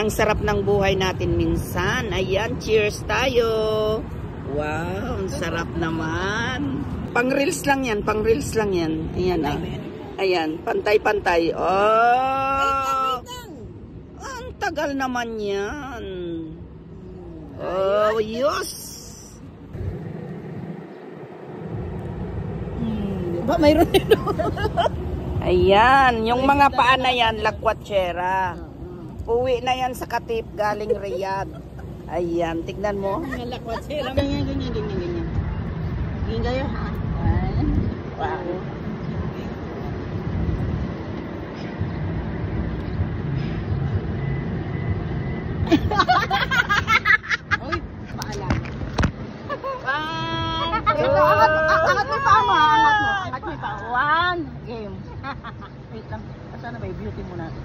ang sarap ng buhay natin minsan. Ayan, cheers tayo. Wow, ang sarap naman. Pang-reels lang yan, pang-reels lang yan. Ayan, ah. Ayan, pantay-pantay. Oh! Ang tagal naman yan. Oh, yes! Diba, mayroon nito. Ayan, yung mga paa na yan, lakwatsera. Uwi na yan sa Katip, galing Riyadh. Ayan, tignan mo. Lakwatsera. Ganyan. Ganyan kayo, ha? Wow. Uy, paalam. Angat mo pa mo, angat mo pa. One game. Wait lang. Saan na ba yung beauty mo natin?